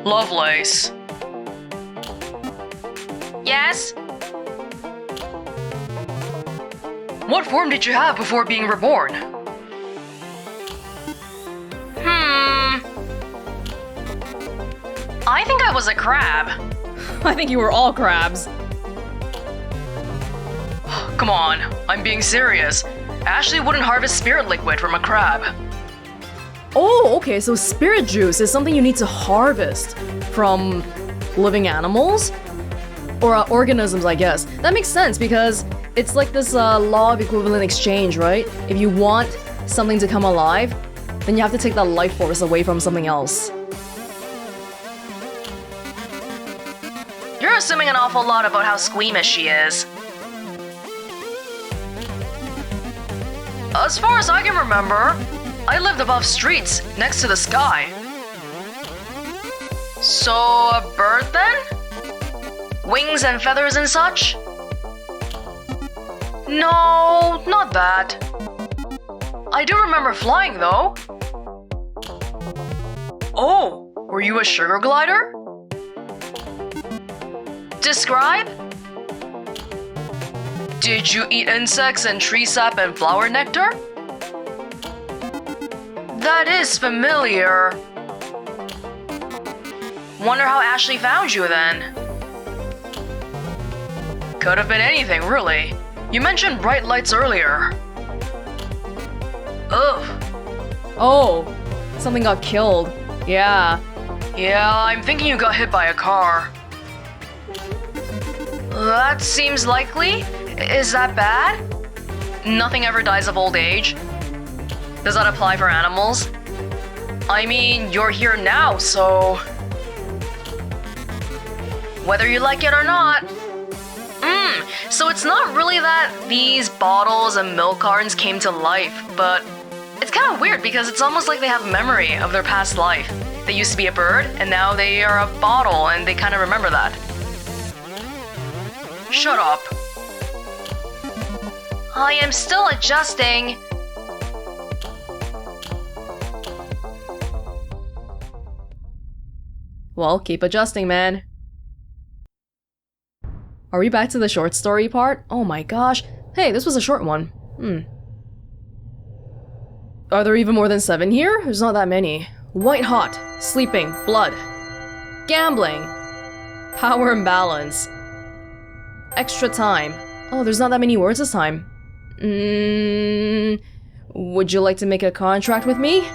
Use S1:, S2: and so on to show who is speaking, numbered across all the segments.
S1: Lovelace. Yes? What form did you have before being reborn? I think I was a crab.
S2: I think you were all crabs.
S1: Come on, I'm being serious. Ashley wouldn't harvest spirit liquid from a crab.
S2: Oh, okay, so spirit juice is something you need to harvest from living animals? Or organisms, I guess. That makes sense because it's like this law of equivalent exchange, right? If you want something to come alive, then you have to take that life force away from something else.
S1: You're assuming an awful lot about how squeamish she is. As far as I can remember, I lived above streets, next to the sky. So, a bird then? Wings and feathers and such? No, not that. I do remember flying though. Oh, were you a sugar glider? Describe? Did you eat insects and tree sap and flower nectar? That is familiar. Wonder how Ashley found you then. Could have been anything, really. You mentioned bright lights earlier. Ugh.
S2: Oh, something got killed. Yeah.
S1: Yeah, I'm thinking you got hit by a car. That seems likely. Is that bad? Nothing ever dies of old age. Does that apply for animals? I mean, you're here now, so... whether you like it or not. So it's not really that these bottles and milk cartons came to life, but it's kind of weird because it's almost like they have memory of their past life. They used to be a bird, and now they are a bottle, and they kind of remember that. Shut up. I am still adjusting.
S2: Well, keep adjusting, man. Are we back to the short story part? Oh my gosh. Hey, this was a short one. Are there even more than 7 here? There's not that many. White hot, sleeping, blood, gambling, power imbalance, extra time. Oh, there's not that many words this time. Would you like to make a contract with me?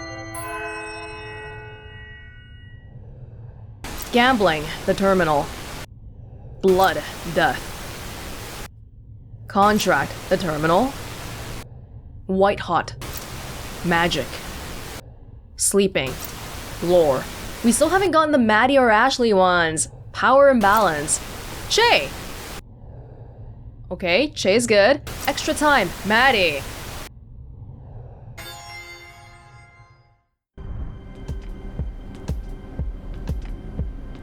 S2: Gambling, the terminal. Blood, death. Contract, the terminal. White hot. Magic. Sleeping. Lore. We still haven't gotten the Maddie or Ashley ones. Power imbalance. Che! Okay, Che's good. Extra time, Maddie.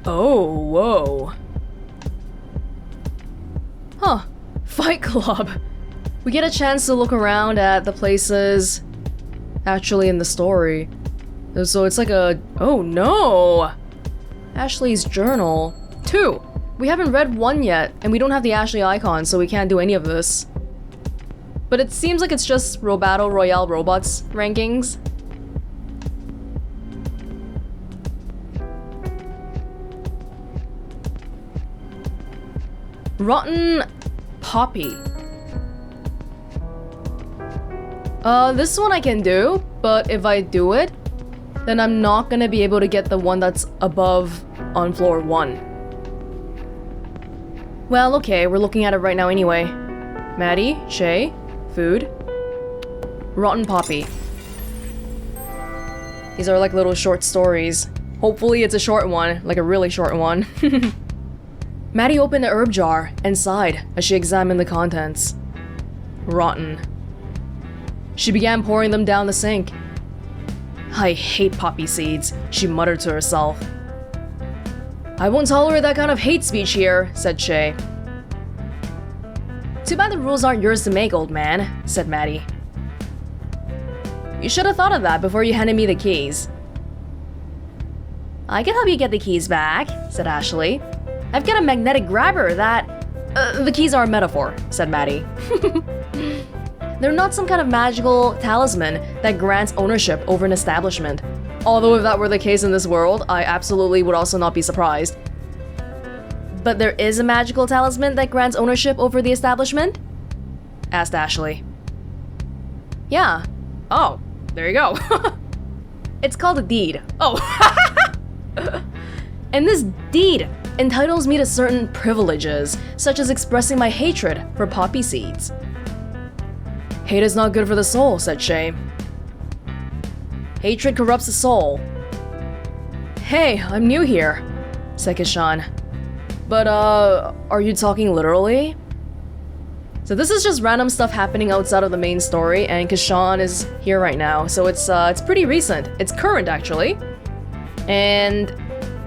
S2: Oh, whoa. Huh. Fight Club. We get a chance to look around at the places actually in the story. So it's like a... oh no! Ashley's journal. 2. We haven't read 1 yet, and we don't have the Ashley icon, so we can't do any of this. But it seems like it's just Battle Royale robots rankings. Rotten Poppy. This one I can do, but if I do it, then I'm not gonna be able to get the one that's above on floor 1. Well, okay, we're looking at it right now anyway. Maddie, Che, food. Rotten Poppy. These are like little short stories. Hopefully it's a short one, like a really short one. Maddie opened the herb jar and sighed as she examined the contents. Rotten. She began pouring them down the sink. I hate poppy seeds, she muttered to herself. I won't tolerate that kind of hate speech here, said Che. Too bad the rules aren't yours to make, old man, said Maddie. You should have thought of that before you handed me the keys. I can help you get the keys back, said Ashley. I've got a magnetic grabber that… the keys are a metaphor, said Maddie. They're not some kind of magical talisman that grants ownership over an establishment. Although if that were the case in this world, I absolutely would also not be surprised. But there is a magical talisman that grants ownership over the establishment? Asked Ashley. Yeah. Oh, there you go. It's called a deed. Oh. And this deed entitles me to certain privileges, such as expressing my hatred for poppy seeds. Hate is not good for the soul, said Shay. Hatred corrupts the soul. Hey, I'm new here, said Kishan. But, are you talking literally? So this is just random stuff happening outside of the main story, and Kishan is here right now, so it's pretty recent. It's current, actually. And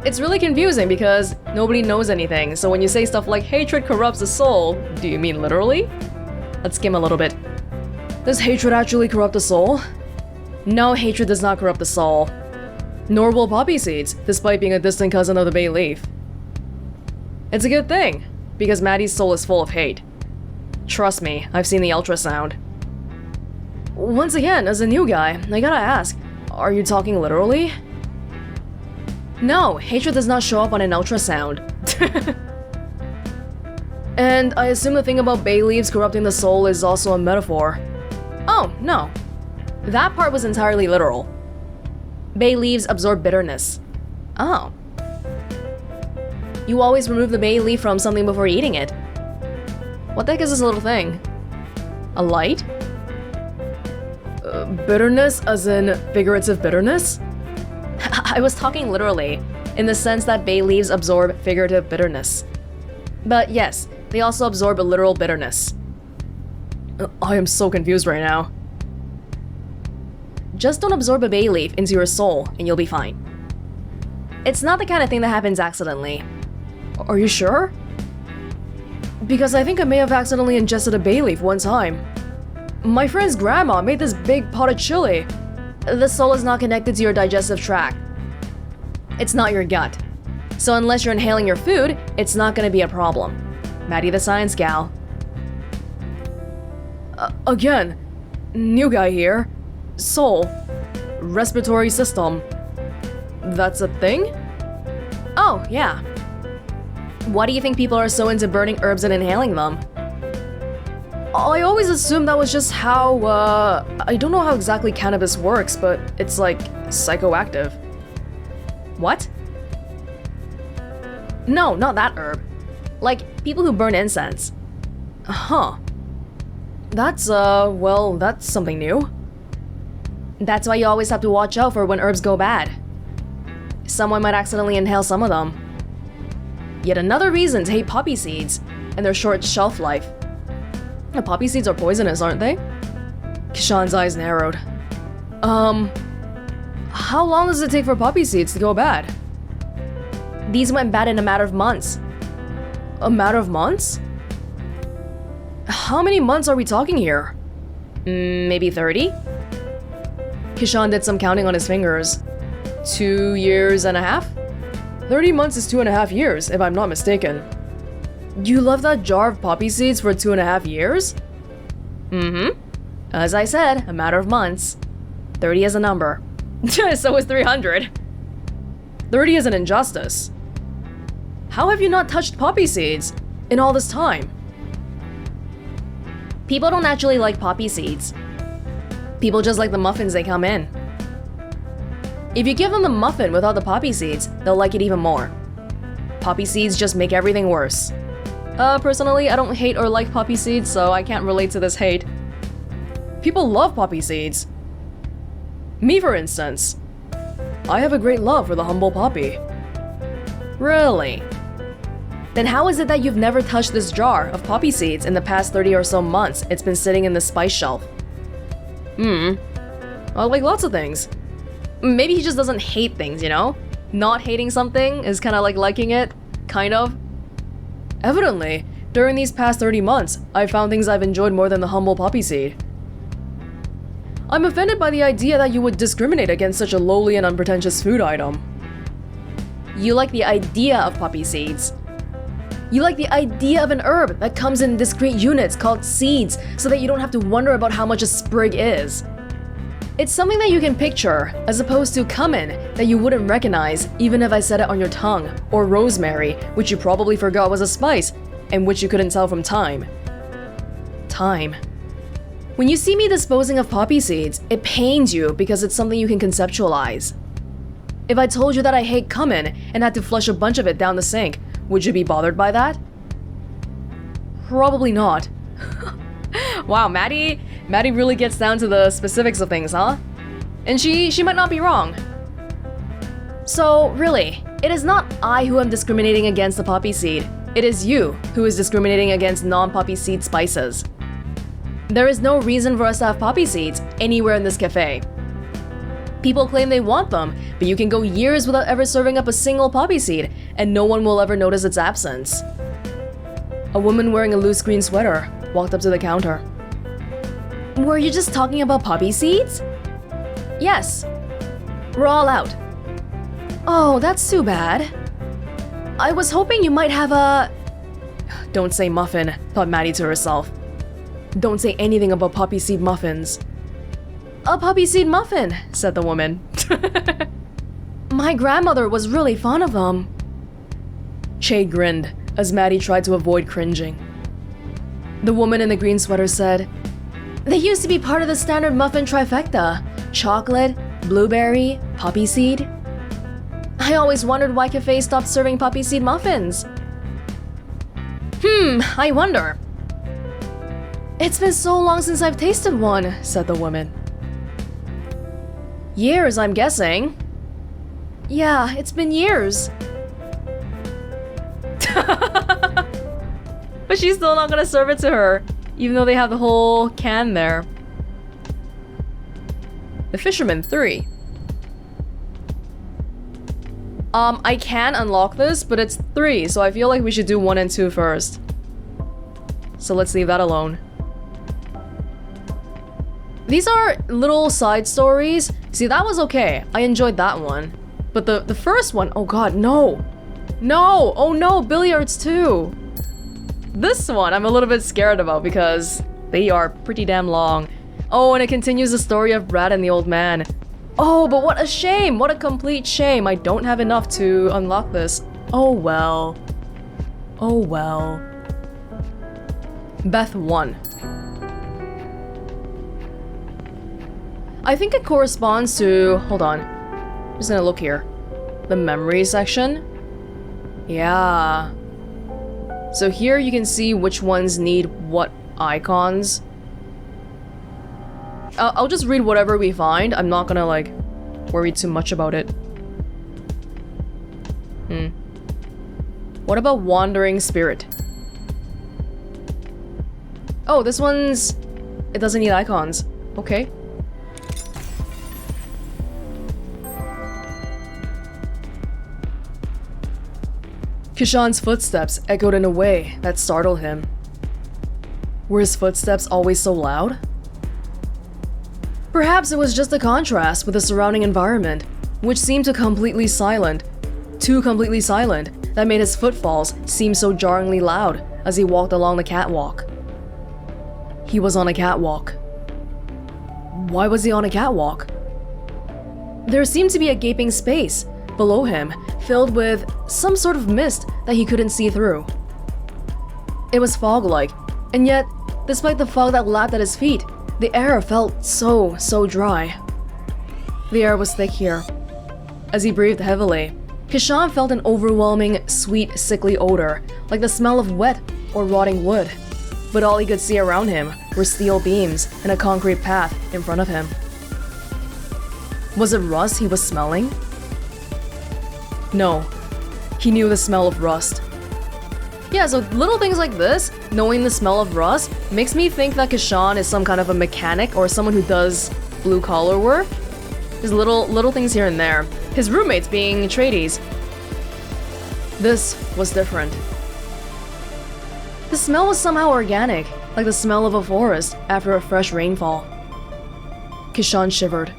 S2: it's really confusing because nobody knows anything, so when you say stuff like hatred corrupts the soul, do you mean literally? Let's skim a little bit. Does hatred actually corrupt the soul? No, hatred does not corrupt the soul. Nor will poppy seeds, despite being a distant cousin of the bay leaf. It's a good thing, because Maddie's soul is full of hate. Trust me, I've seen the ultrasound. Once again, as a new guy, I gotta ask, are you talking literally? No, hatred does not show up on an ultrasound. And I assume the thing about bay leaves corrupting the soul is also a metaphor. Oh, no. That part was entirely literal. Bay leaves absorb bitterness. Oh. You always remove the bay leaf from something before eating it. What the heck is this little thing? A light? Bitterness as in figurative bitterness? I was talking literally, in the sense that bay leaves absorb figurative bitterness. But yes, they also absorb a literal bitterness. I am so confused right now. Just don't absorb a bay leaf into your soul and you'll be fine. It's not the kind of thing that happens accidentally. Are you sure? Because I think I may have accidentally ingested a bay leaf one time. My friend's grandma made this big pot of chili. The soul is not connected to your digestive tract. It's not your gut. So unless you're inhaling your food, it's not gonna be a problem. Maddie the science gal. Again, new guy here. Soul. Respiratory system. That's a thing? Oh, yeah. Why do you think people are so into burning herbs and inhaling them? I always assumed that was just how, I don't know how exactly cannabis works, but it's like psychoactive. What? No, not that herb. Like, people who burn incense. Huh. That's, well, that's something new. That's why you always have to watch out for when herbs go bad. Someone might accidentally inhale some of them. Yet another reason to hate poppy seeds and their short shelf life. The poppy seeds are poisonous, aren't they? Kishan's eyes narrowed. How long does it take for poppy seeds to go bad? These went bad in a matter of months. A matter of months? How many months are we talking here? Maybe 30? Kishan did some counting on his fingers. 2 years and a half? 30 months is 2.5 years, if I'm not mistaken. You left that jar of poppy seeds for 2.5 years? Mm-hmm. As I said, a matter of months. 30 is a number. So is 300. 30 is an injustice. How have you not touched poppy seeds in all this time? People don't actually like poppy seeds. People just like the muffins they come in. If you give them the muffin without the poppy seeds, they'll like it even more. Poppy seeds just make everything worse. Personally, I don't hate or like poppy seeds, so I can't relate to this hate. People love poppy seeds. Me, for instance. I have a great love for the humble poppy. Really? Then how is it that you've never touched this jar of poppy seeds in the past 30 or so months it's been sitting in the spice shelf? Like lots of things. Maybe he just doesn't hate things, you know? Not hating something is kind of like liking it, kind of. Evidently, during these past 30 months, I've found things I've enjoyed more than the humble poppy seed. I'm offended by the idea that you would discriminate against such a lowly and unpretentious food item. You like the idea of poppy seeds. You like the idea of an herb that comes in discrete units called seeds so that you don't have to wonder about how much a sprig is. It's something that you can picture, as opposed to cumin that you wouldn't recognize even if I said it on your tongue, or rosemary, which you probably forgot was a spice, and which you couldn't tell from thyme. Time. When you see me disposing of poppy seeds, it pains you because it's something you can conceptualize. If I told you that I hate cumin and had to flush a bunch of it down the sink, would you be bothered by that? Probably not. Wow, Maddie really gets down to the specifics of things, huh? And she might not be wrong. So, really, it is not I who am discriminating against the poppy seed. It is you who is discriminating against non-poppy seed spices. There is no reason for us to have poppy seeds anywhere in this cafe. People claim they want them, but you can go years without ever serving up a single poppy seed, and no one will ever notice its absence. A woman wearing a loose green sweater walked up to the counter. Were you just talking about poppy seeds? Yes. We're all out. Oh, that's too bad. I was hoping you might have a... Don't say muffin, thought Maddie to herself. Don't say anything about poppy seed muffins. A poppy seed muffin, said the woman. My grandmother was really fond of them. Che grinned as Maddie tried to avoid cringing. The woman in the green sweater said, They used to be part of the standard muffin trifecta. Chocolate, blueberry, poppy seed. I always wondered why cafes stopped serving poppy seed muffins. I wonder. It's been so long since I've tasted one, said the woman. Years, I'm guessing. Yeah, it's been years. But she's still not gonna serve it to her, even though they have the whole can there. The Fisherman 3. I can unlock this, but it's 3, so I feel like we should do 1 and 2 first. So let's leave that alone. These are little side stories. See, that was okay. I enjoyed that one. But the first one, oh god, no. No! Oh no, billiards too! This one I'm a little bit scared about because they are pretty damn long. Oh, and it continues the story of Brad and the old man. Oh, but what a shame! What a complete shame! I don't have enough to unlock this. Oh well. Oh well. Beth 1. I think it corresponds to... Hold on. I'm just gonna look here. The memory section? Yeah. So here you can see which ones need what icons. I'll just read whatever we find. I'm not gonna, like, worry too much about it. What about Wandering Spirit? Oh, this one's... It doesn't need icons. Okay. Kishan's footsteps echoed in a way that startled him. Were his footsteps always so loud? Perhaps it was just a contrast with the surrounding environment, which seemed completely silent. Too completely silent, that made his footfalls seem so jarringly loud as he walked along the catwalk. He was on a catwalk. Why was he on a catwalk? There seemed to be a gaping space below him, filled with some sort of mist that he couldn't see through. It was fog-like, and yet, despite the fog that lapped at his feet, the air felt so dry. The air was thick here. As he breathed heavily, Kishan felt an overwhelming, sweet, sickly odor, like the smell of wet or rotting wood. But all he could see around him were steel beams and a concrete path in front of him. Was it rust he was smelling? No, he knew the smell of rust. Yeah, so little things like this, knowing the smell of rust, makes me think that Kishan is some kind of a mechanic or someone who does blue-collar work. There's little things here and there. His roommates being tradies. This was different. The smell was somehow organic, like the smell of a forest after a fresh rainfall. Kishan shivered.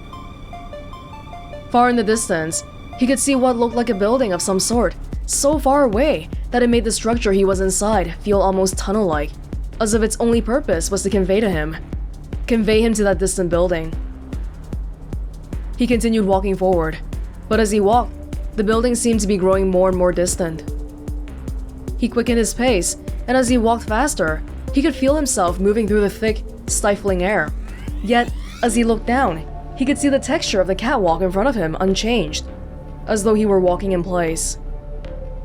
S2: Far in the distance, He could see what looked like a building of some sort, so far away that it made the structure he was inside feel almost tunnel-like, as if its only purpose was to convey him to that distant building. He continued walking forward, but as he walked, the building seemed to be growing more and more distant. He quickened his pace, and as he walked faster, he could feel himself moving through the thick, stifling air. Yet, as he looked down, he could see the texture of the catwalk in front of him unchanged, as though he were walking in place.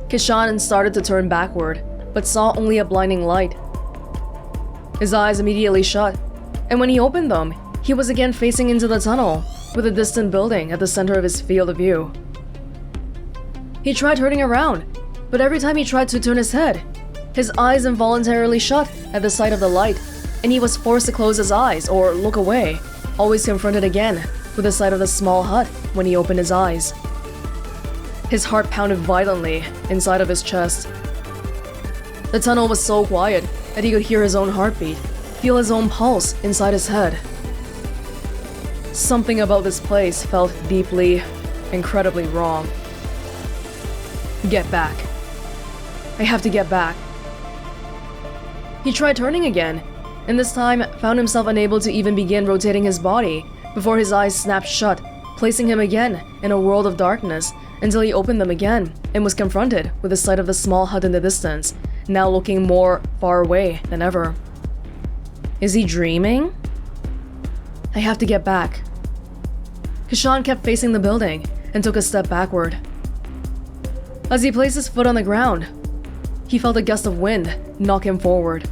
S2: Kishan started to turn backward, but saw only a blinding light. His eyes immediately shut, and when he opened them, he was again facing into the tunnel, with a distant building at the center of his field of view. He tried turning around, but every time he tried to turn his head, his eyes involuntarily shut at the sight of the light, and he was forced to close his eyes or look away, always confronted again with the sight of the small hut when he opened his eyes. His heart pounded violently inside of his chest. The tunnel was so quiet that he could hear his own heartbeat, feel his own pulse inside his head. Something about this place felt deeply, incredibly wrong. Get back. I have to get back. He tried turning again, and this time found himself unable to even begin rotating his body before his eyes snapped shut, placing him again in a world of darkness until he opened them again and was confronted with the sight of the small hut in the distance, now looking more far away than ever. Is he dreaming? I have to get back. Kishan kept facing the building and took a step backward. As he placed his foot on the ground, he felt a gust of wind knock him forward.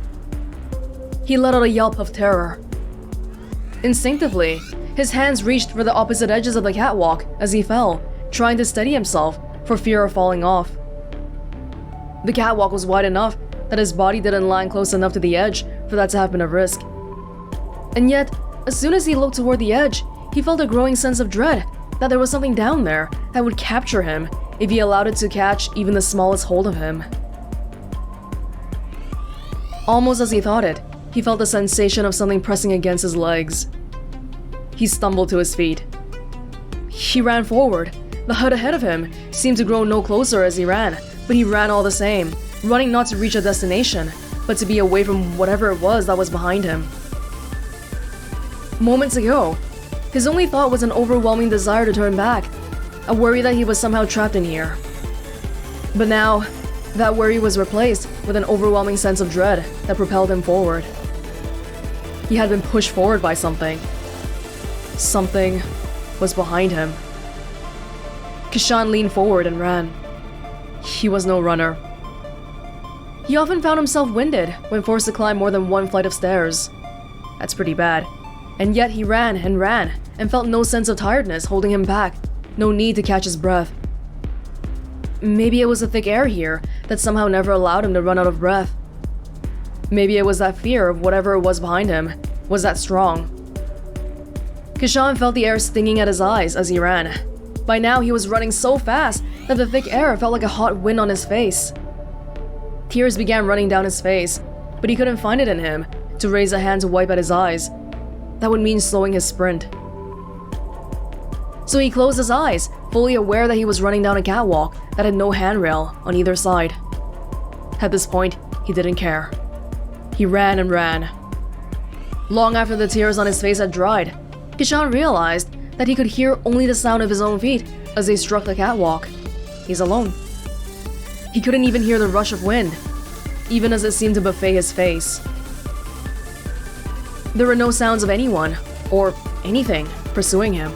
S2: He let out a yelp of terror. Instinctively, his hands reached for the opposite edges of the catwalk as he fell, trying to steady himself for fear of falling off. The catwalk was wide enough that his body didn't land close enough to the edge for that to have been a risk. And yet, as soon as he looked toward the edge, he felt a growing sense of dread that there was something down there that would capture him if he allowed it to catch even the smallest hold of him. Almost as he thought it, he felt the sensation of something pressing against his legs. He stumbled to his feet. He ran forward. The hut ahead of him seemed to grow no closer as he ran, but he ran all the same, running not to reach a destination, but to be away from whatever it was that was behind him. Moments ago, his only thought was an overwhelming desire to turn back, a worry that he was somehow trapped in here. But now, that worry was replaced with an overwhelming sense of dread that propelled him forward. He had been pushed forward by something. Something was behind him. Kishan leaned forward and ran. He was no runner. He often found himself winded when forced to climb more than one flight of stairs. That's pretty bad. And yet he ran and felt no sense of tiredness holding him back, no need to catch his breath. Maybe it was the thick air here that somehow never allowed him to run out of breath. Maybe it was that fear of whatever it was behind him was that strong. Kishan felt the air stinging at his eyes as he ran. By now he was running so fast that the thick air felt like a hot wind on his face. Tears began running down his face, but he couldn't find it in him to raise a hand to wipe at his eyes. That would mean slowing his sprint. So he closed his eyes, fully aware that he was running down a catwalk that had no handrail on either side. At this point, he didn't care. He ran and ran. Long after the tears on his face had dried, Kishan realized that he could hear only the sound of his own feet as they struck the catwalk. He's alone. He couldn't even hear the rush of wind, even as it seemed to buffet his face. There were no sounds of anyone, or anything, pursuing him.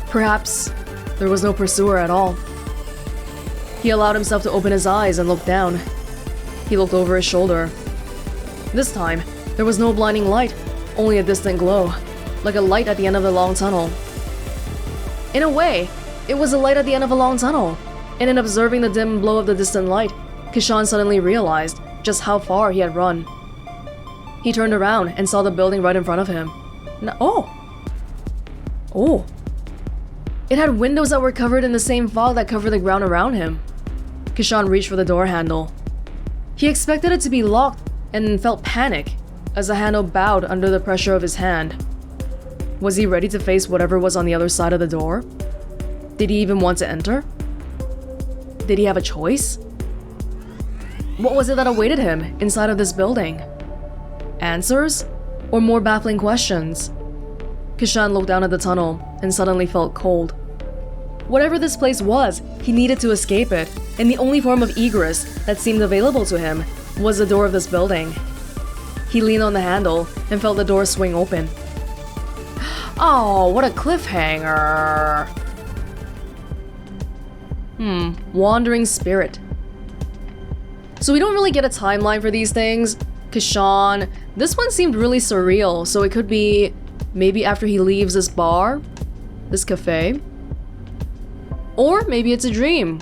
S2: Perhaps there was no pursuer at all. He allowed himself to open his eyes and look down. He looked over his shoulder. This time, there was no blinding light, only a distant glow, like a light at the end of a long tunnel. In a way, it was a light at the end of a long tunnel, and in observing the dim glow of the distant light, Kishan suddenly realized just how far he had run. He turned around and saw the building right in front of him. Oh. It had windows that were covered in the same fog that covered the ground around him. Kishan reached for the door handle. He expected it to be locked and felt panic as the handle bowed under the pressure of his hand. Was he ready to face whatever was on the other side of the door? Did he even want to enter? Did he have a choice? What was it that awaited him inside of this building? Answers? Or more baffling questions? Kishan looked down at the tunnel and suddenly felt cold. Whatever this place was, he needed to escape it, and the only form of egress that seemed available to him was the door of this building. He leaned on the handle and felt the door swing open. Oh, what a cliffhanger! Wandering spirit. So we don't really get a timeline for these things. Kishan, this one seemed really surreal, so it could be maybe after he leaves this bar, this cafe. Or maybe it's a dream.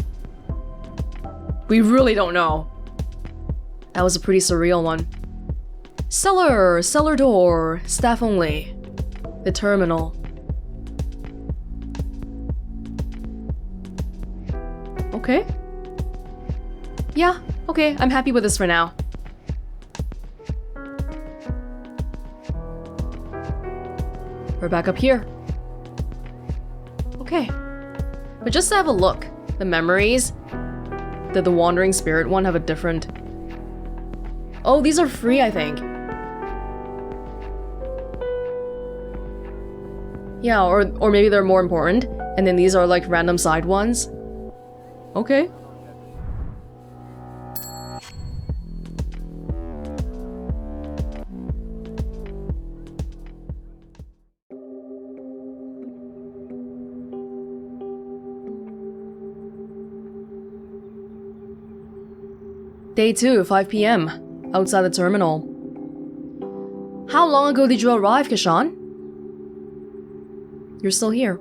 S2: We really don't know. That was a pretty surreal one. Cellar door, staff only. The terminal. Okay. Yeah, okay, I'm happy with this for now. We're back up here. Okay. But just to have a look, the memories, did the wandering spirit one have a different... Oh, these are free, I think. Yeah, or maybe they're more important, and then these are like random side ones. Okay. Day 2, 5 p.m. Outside the terminal. How long ago did you arrive, Kishan? You're still here.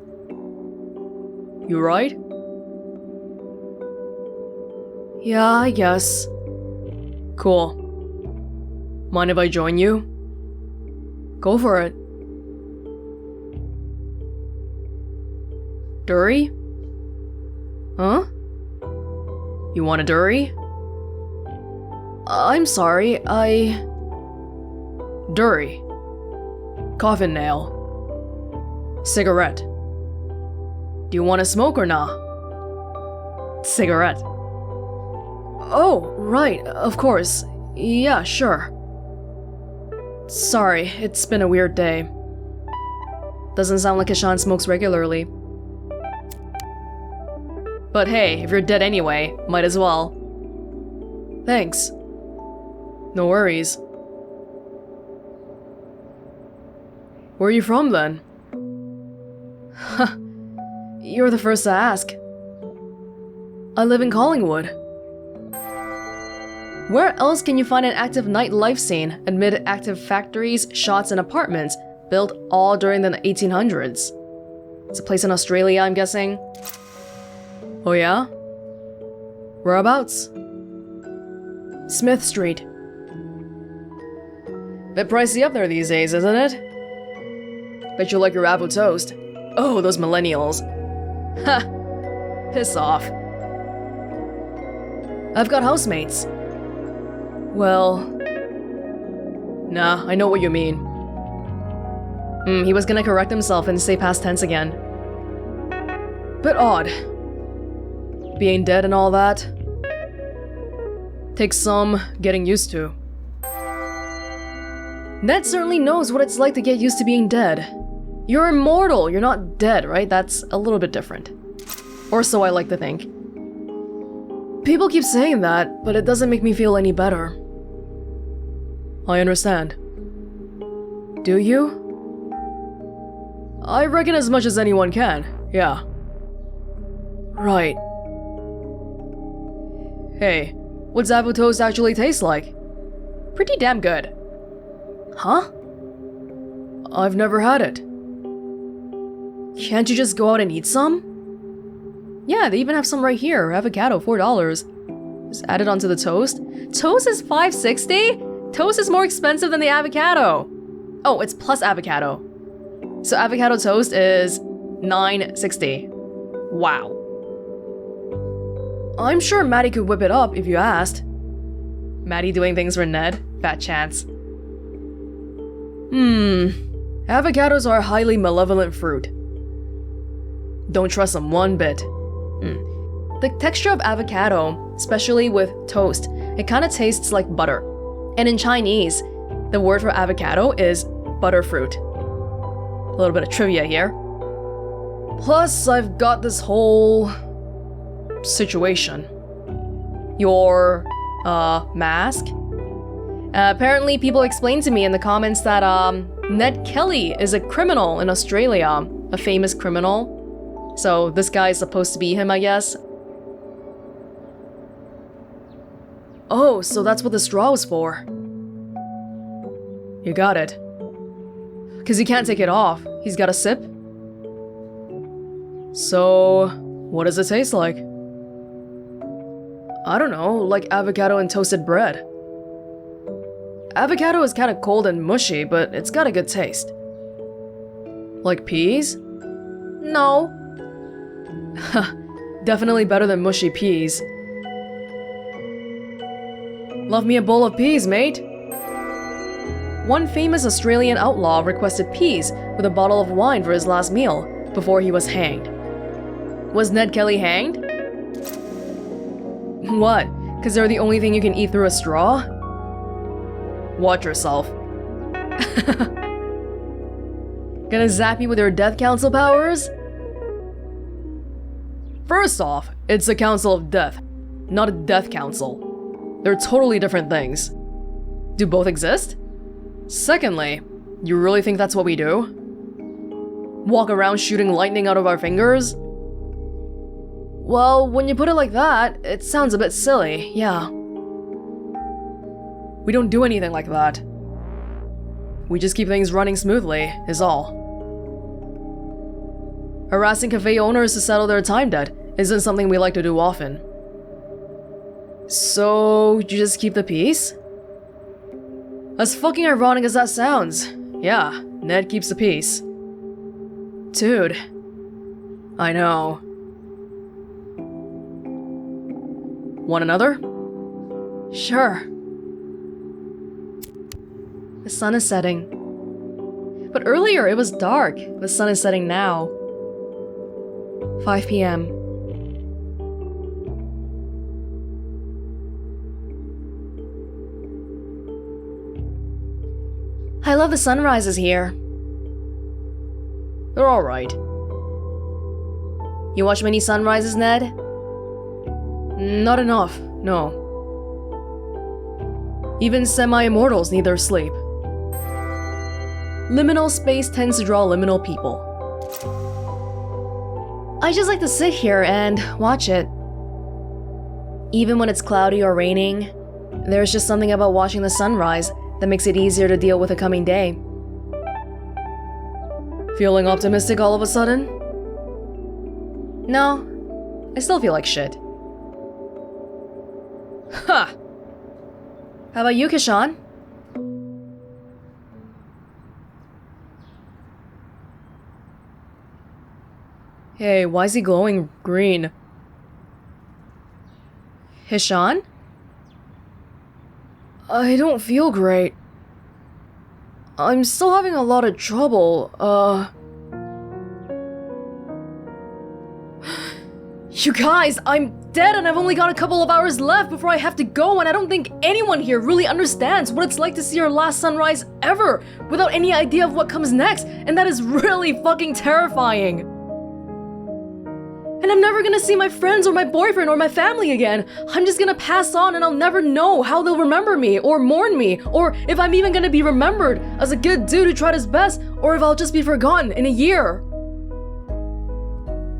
S2: You right? Yeah, I guess. Cool. Mind if I join you? Go for it. Durry? Huh? You want a durry? I'm sorry, Durry. Coffin nail. Cigarette. Do you want to smoke or not? Cigarette. Oh, right, of course. Yeah, sure. Sorry, it's been a weird day. Doesn't sound like Kishan smokes regularly. But hey, if you're dead anyway, might as well. Thanks. No worries. Where are you from then? You're the first to ask. I live in Collingwood. Where else can you find an active nightlife scene amid active factories, shops, and apartments built all during the 1800s? It's a place in Australia, I'm guessing. Oh yeah? Whereabouts? Smith Street. Bit pricey up there these days, isn't it? Bet you like your apple toast. Oh, those millennials. Ha! Piss off. I've got housemates. Well... Nah, I know what you mean. He was gonna correct himself and say past tense again. Bit odd. Being dead and all that. Takes some getting used to. Ned certainly knows what it's like to get used to being dead. You're immortal, you're not dead, right? That's a little bit different. Or so I like to think. People keep saying that, but it doesn't make me feel any better. I understand. Do you? I reckon as much as anyone can, yeah. Right. Hey, what's apple toast actually taste like? Pretty damn good. Huh? I've never had it. Can't you just go out and eat some? Yeah, they even have some right here. Avocado, $4. Just add it onto the toast. Toast is $5.60? Toast is more expensive than the avocado. Oh, it's plus avocado. So avocado toast is $9.60. Wow. I'm sure Maddie could whip it up if you asked. Maddie doing things for Ned? Fat chance. Avocados are a highly malevolent fruit. Don't trust them one bit. The texture of avocado, especially with toast, it kind of tastes like butter. And in Chinese, the word for avocado is butterfruit. A little bit of trivia here. Plus, I've got this whole situation. Your, mask? Apparently, people explained to me in the comments that, Ned Kelly is a criminal in Australia. A famous criminal. So, this guy is supposed to be him, I guess. Oh, so that's what the straw was for. You got it. Because he can't take it off. He's got a sip. So, what does it taste like? I don't know, like avocado and toasted bread. Avocado is kind of cold and mushy, but it's got a good taste. Like peas? No. Definitely better than mushy peas. Love me a bowl of peas, mate. One famous Australian outlaw requested peas with a bottle of wine for his last meal before he was hanged. Was Ned Kelly hanged? What? Because they're the only thing you can eat through a straw? Watch yourself. Gonna zap you with your death council powers? First off, it's a council of death, not a death council. They're totally different things. Do both exist? Secondly, you really think that's what we do? Walk around shooting lightning out of our fingers? Well, when you put it like that, it sounds a bit silly, yeah. We don't do anything like that. We just keep things running smoothly, is all. Harassing cafe owners to settle their time debt isn't something we like to do often. So, you just keep the peace? As fucking ironic as that sounds, yeah, Ned keeps the peace. Dude. I know. Want another? Sure. The sun is setting. But earlier it was dark. The sun is setting now. 5 p.m. I love the sunrises here. They're alright. You watch many sunrises, Ned? Not enough, no. Even semi-immortals need their sleep. Liminal space tends to draw liminal people. I just like to sit here and watch it. Even when it's cloudy or raining, there's just something about watching the sunrise that makes it easier to deal with the coming day. Feeling optimistic all of a sudden? No, I still feel like shit. Ha! How about you, Kishan? Hey, why is he glowing green? Kishan? I don't feel great. I'm still having a lot of trouble, You guys, I'm dead and I've only got a couple of hours left before I have to go, and I don't think anyone here really understands what it's like to see your last sunrise ever without any idea of what comes next, and that is really fucking terrifying. And I'm never gonna see my friends or my boyfriend or my family again. I'm just gonna pass on and I'll never know how they'll remember me or mourn me, or if I'm even gonna be remembered as a good dude who tried his best, or if I'll just be forgotten in a year.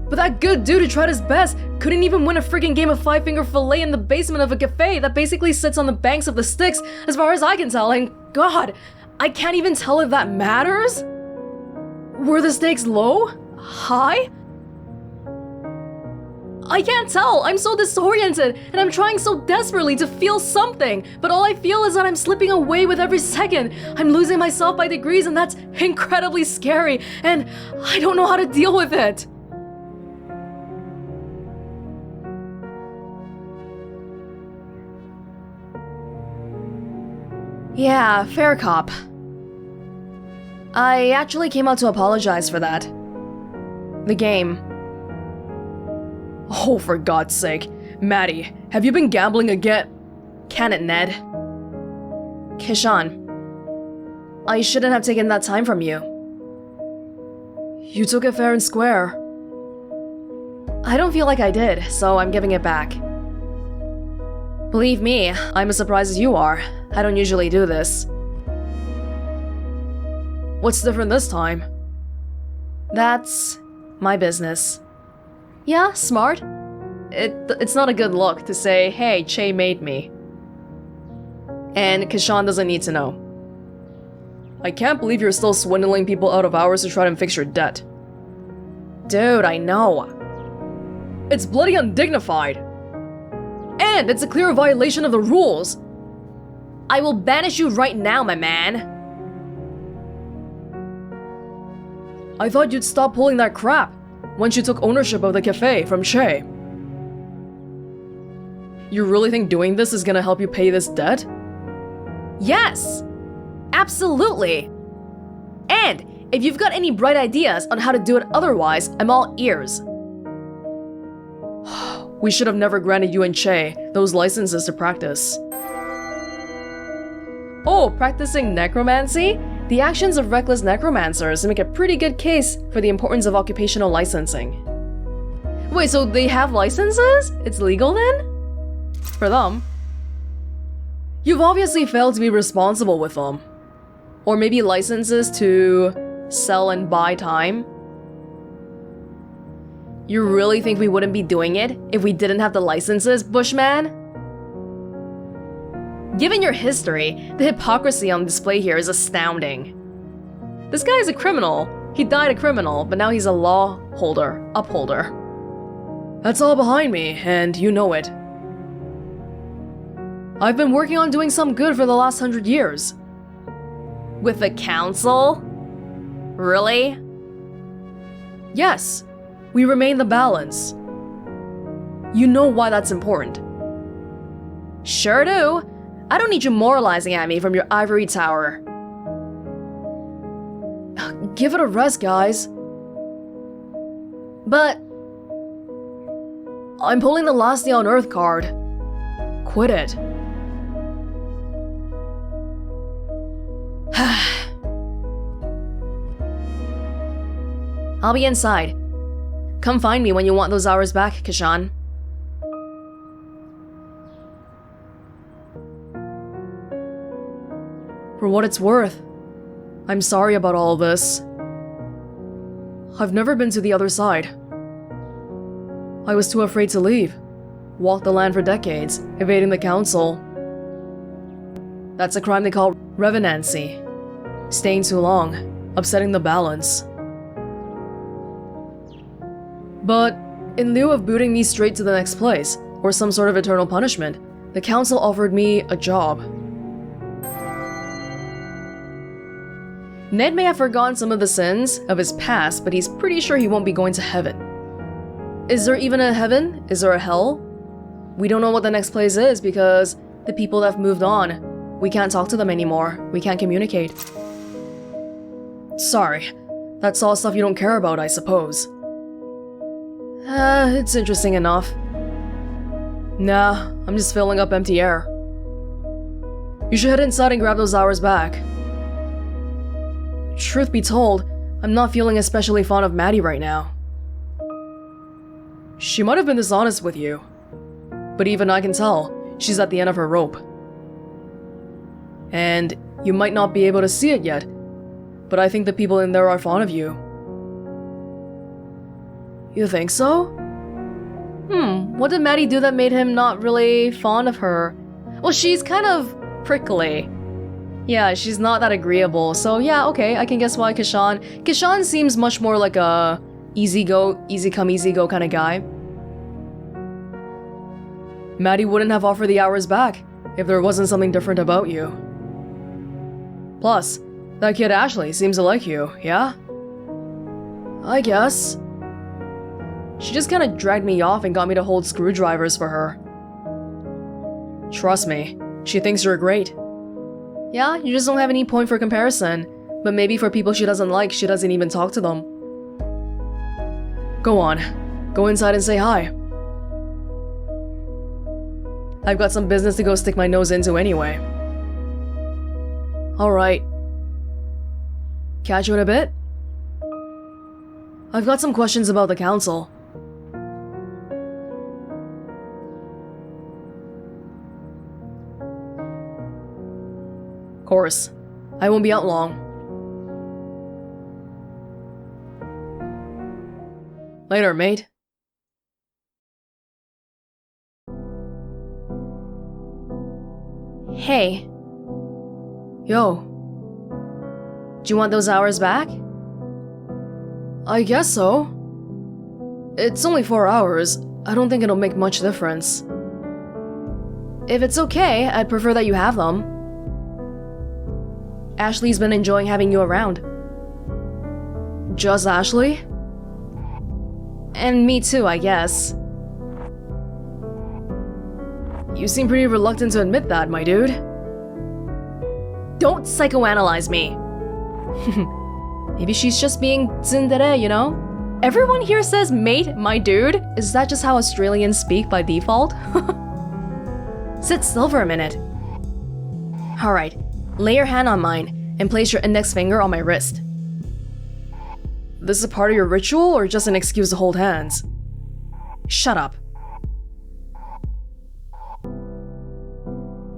S2: But that good dude who tried his best couldn't even win a freaking game of five-finger fillet in the basement of a cafe that basically sits on the banks of the Styx, as far as I can tell, and God, I can't even tell if that matters? Were the stakes low? High? I can't tell, I'm so disoriented, and I'm trying so desperately to feel something, but all I feel is that I'm slipping away with every second. I'm losing myself by degrees, and that's incredibly scary, and I don't know how to deal with it. Yeah, fair cop. I actually came out to apologize for that. The game. Oh, for God's sake. Maddie, have you been gambling again? Can it, Ned? Kishan, I shouldn't have taken that time from you. You took it fair and square. I don't feel like I did, so I'm giving it back. Believe me, I'm as surprised as you are. I don't usually do this. What's different this time? That's my business. Yeah, smart. It's not a good look to say, hey, Che made me. And Kishan doesn't need to know. I can't believe you're still swindling people out of hours to try and fix your debt. Dude, I know. It's bloody undignified. And it's a clear violation of the rules. I will banish you right now, my man. I thought you'd stop pulling that crap once you took ownership of the cafe from Che. You really think doing this is gonna help you pay this debt? Yes! Absolutely! And if you've got any bright ideas on how to do it otherwise, I'm all ears. We should have never granted you and Che those licenses to practice. Oh, practicing necromancy? The actions of reckless necromancers make a pretty good case for the importance of occupational licensing. Wait, so they have licenses? It's legal then? For them. You've obviously failed to be responsible with them. Or maybe licenses to sell and buy time. You really think we wouldn't be doing it if we didn't have the licenses, Bushman? Given your history, the hypocrisy on display here is astounding. This guy is a criminal. He died a criminal, but now he's a law upholder. That's all behind me, and you know it. I've been working on doing some good for the last 100 years. With the council? Really? Yes. We remain the balance. You know why that's important. Sure do. I don't need you moralizing at me from your ivory tower. Give it a rest, guys. But I'm pulling the last day on Earth card. Quit it. I'll be inside. Come find me when you want those hours back, Kishan. For what it's worth, I'm sorry about all of this. I've never been to the other side. I was too afraid to leave. Walked the land for decades, evading the council. That's a crime they call revenancy. Staying too long, upsetting the balance. But in lieu of booting me straight to the next place, or some sort of eternal punishment, the council offered me a job. Ned may have forgotten some of the sins of his past, but he's pretty sure he won't be going to heaven. Is there even a heaven? Is there a hell? We don't know what the next place is because the people that have moved on, we can't talk to them anymore. We can't communicate. Sorry, that's all stuff you don't care about, I suppose. It's interesting enough. Nah, I'm just filling up empty air. You should head inside and grab those hours back. Truth be told, I'm not feeling especially fond of Maddie right now. She might have been dishonest with you, but even I can tell she's at the end of her rope. And you might not be able to see it yet, but I think the people in there are fond of you. You think so? What did Maddie do that made him not really fond of her? Well, she's kind of prickly. Yeah, she's not that agreeable, so yeah, okay, I can guess why Kishan seems much more like a easy come, easy go kind of guy. Maddie wouldn't have offered the hours back if there wasn't something different about you. Plus, that kid Ashley seems to like you, yeah? I guess. She just kinda dragged me off and got me to hold screwdrivers for her. Trust me, she thinks you're great. Yeah, you just don't have any point for comparison, but maybe for people she doesn't like, she doesn't even talk to them. Go on, go inside and say hi. I've got some business to go stick my nose into anyway. Alright. Catch you in a bit? I've got some questions about the council. Course. I won't be out long. Later, mate. Hey. Yo. Do you want those hours back? I guess so. It's only 4 hours. I don't think it'll make much difference. If it's okay, I'd prefer that you have them. Ashley's been enjoying having you around. Just Ashley? And me too, I guess. You seem pretty reluctant to admit that, my dude. Don't psychoanalyze me. Maybe she's just being tsundere, you know? Everyone here says mate, my dude. Is that just how Australians speak by default? Sit still for a minute. Alright, lay your hand on mine and place your index finger on my wrist. This is a part of your ritual or just an excuse to hold hands? Shut up.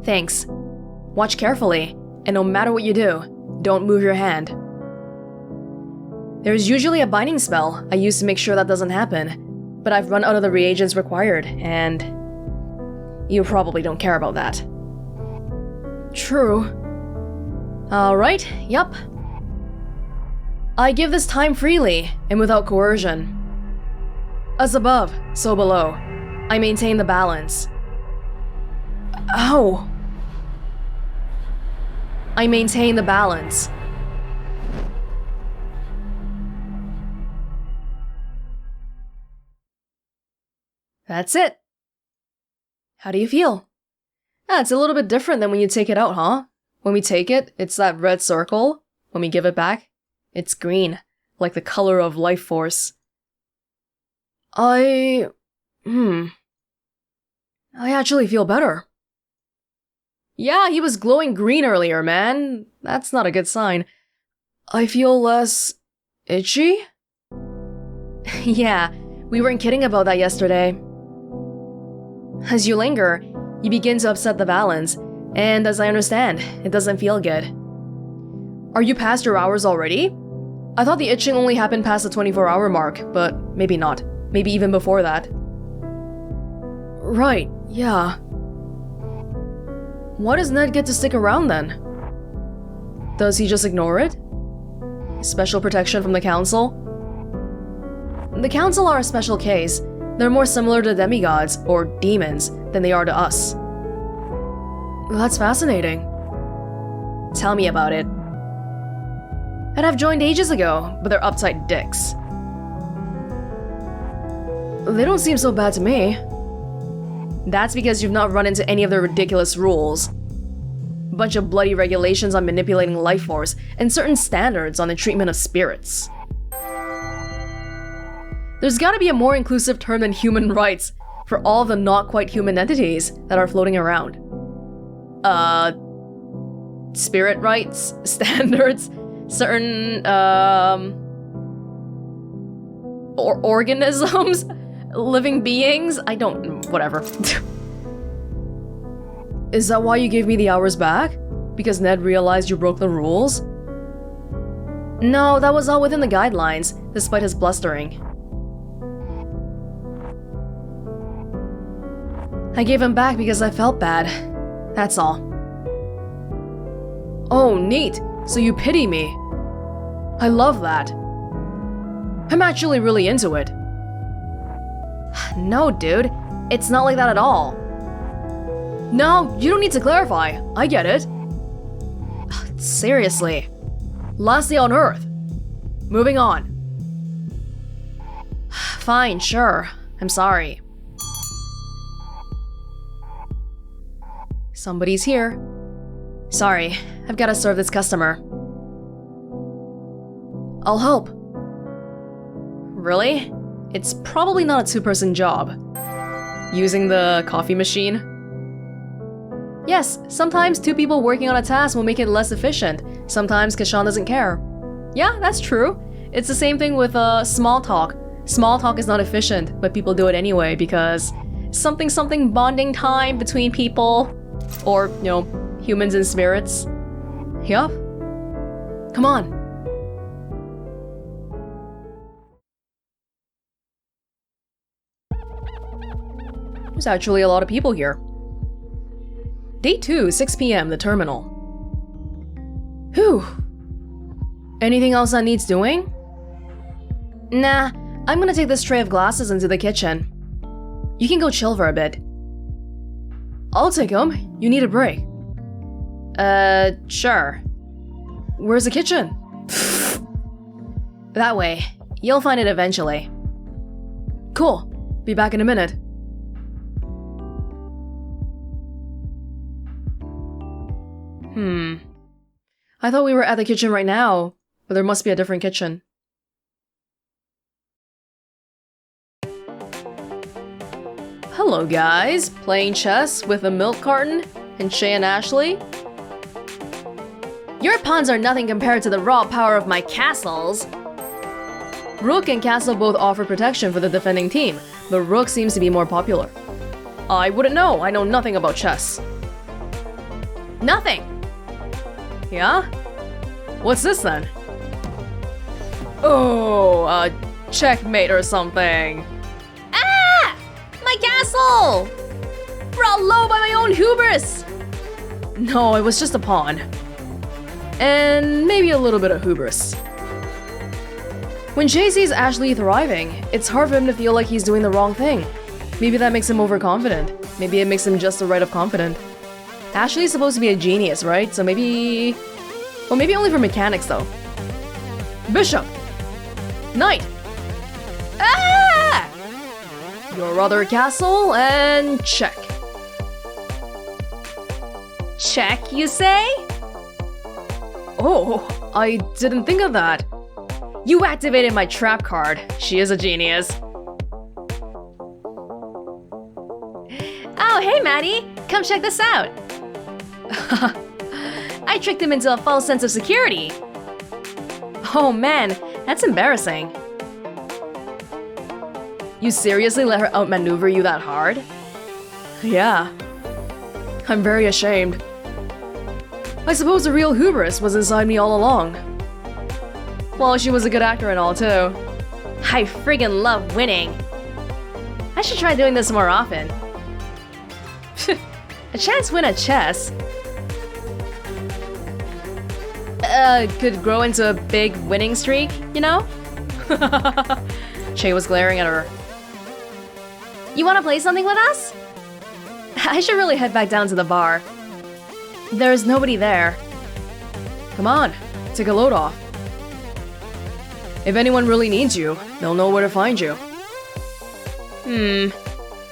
S2: Thanks. Watch carefully, and no matter what you do, don't move your hand. There's usually a binding spell I use to make sure that doesn't happen, but I've run out of the reagents required, and you probably don't care about that. True. Alright, yup. I give this time freely and without coercion. As above, so below. I maintain the balance. Ow! I maintain the balance. That's it. How do you feel? It's a little bit different than when you take it out, huh? When we take it, it's that red circle. When we give it back, it's green, like the color of life force. I actually feel better. Yeah, he was glowing green earlier, man. That's not a good sign. I feel less itchy? Yeah, we weren't kidding about that yesterday. As you linger, you begin to upset the balance, and as I understand, it doesn't feel good. Are you past your hours already? I thought the itching only happened past the 24-hour mark, but maybe not. Maybe even before that. Right, yeah. Why does Ned get to stick around then? Does he just ignore it? Special protection from the Council? The Council are a special case. They're more similar to demigods, or demons, than they are to us. That's fascinating. Tell me about it. I'd have joined ages ago, but they're uptight dicks. They don't seem so bad to me. That's because you've not run into any of their ridiculous rules. Bunch of bloody regulations on manipulating life force, and certain standards on the treatment of spirits. There's gotta be a more inclusive term than human rights for all the not quite human entities that are floating around. Spirit rights? Standards? Certain, organisms? Living beings? I don't... whatever. Is that why you gave me the hours back? Because Ned realized you broke the rules? No, that was all within the guidelines, despite his blustering. I gave him back because I felt bad. That's all. Oh, neat. So you pity me. I love that. I'm actually really into it. No, dude. It's not like that at all. No, you don't need to clarify. I get it. Seriously. Last day on Earth. Moving on. Fine, sure. I'm sorry. Somebody's here. Sorry, I've gotta serve this customer. I'll help. Really? It's probably not a two-person job. Using the coffee machine? Yes, sometimes two people working on a task will make it less efficient. Sometimes Kishan doesn't care. Yeah, that's true. It's the same thing with small talk. Small talk is not efficient, but people do it anyway because something bonding time between people. Or, you know, humans and spirits. Yup. Come on. There's actually a lot of people here. Day 2, 6 p.m, the terminal. Whew. Anything else that needs doing? Nah, I'm gonna take this tray of glasses into the kitchen. You can go chill for a bit. I'll take them. You need a break. Sure. Where's the kitchen? That way. You'll find it eventually. Cool. Be back in a minute. I thought we were at the kitchen right now, but there must be a different kitchen. Hello guys, playing chess with a milk carton and Shay and Ashley. Your pawns are nothing compared to the raw power of my castles. Rook and castle both offer protection for the defending team, but rook seems to be more popular. I wouldn't know, I know nothing about chess. Nothing! Yeah? What's this then? Oh, checkmate or something. Ah! My castle! Brought low by my own hubris! No, it was just a pawn. And maybe a little bit of hubris. When Jay sees Ashley thriving, it's hard for him to feel like he's doing the wrong thing. Maybe that makes him overconfident. Maybe it makes him just the right of confident. Ashley's supposed to be a genius, right? So maybe... Well, maybe only for mechanics, though. Bishop! Knight! Ah! Your other castle, and check. Check, you say? Oh, I didn't think of that. You activated my trap card. She is a genius. Oh, hey, Maddie! Come check this out! I tricked him into a false sense of security. Oh man, that's embarrassing. You seriously let her outmaneuver you that hard? Yeah. I'm very ashamed. I suppose the real hubris was inside me all along. Well, she was a good actor and all too. I friggin' love winning. I should try doing this more often. A chance win at chess? Could grow into a big winning streak, you know? Shay was glaring at her. You wanna play something with us? I should really head back down to the bar. There's nobody there. Come on, take a load off. If anyone really needs you, they'll know where to find you.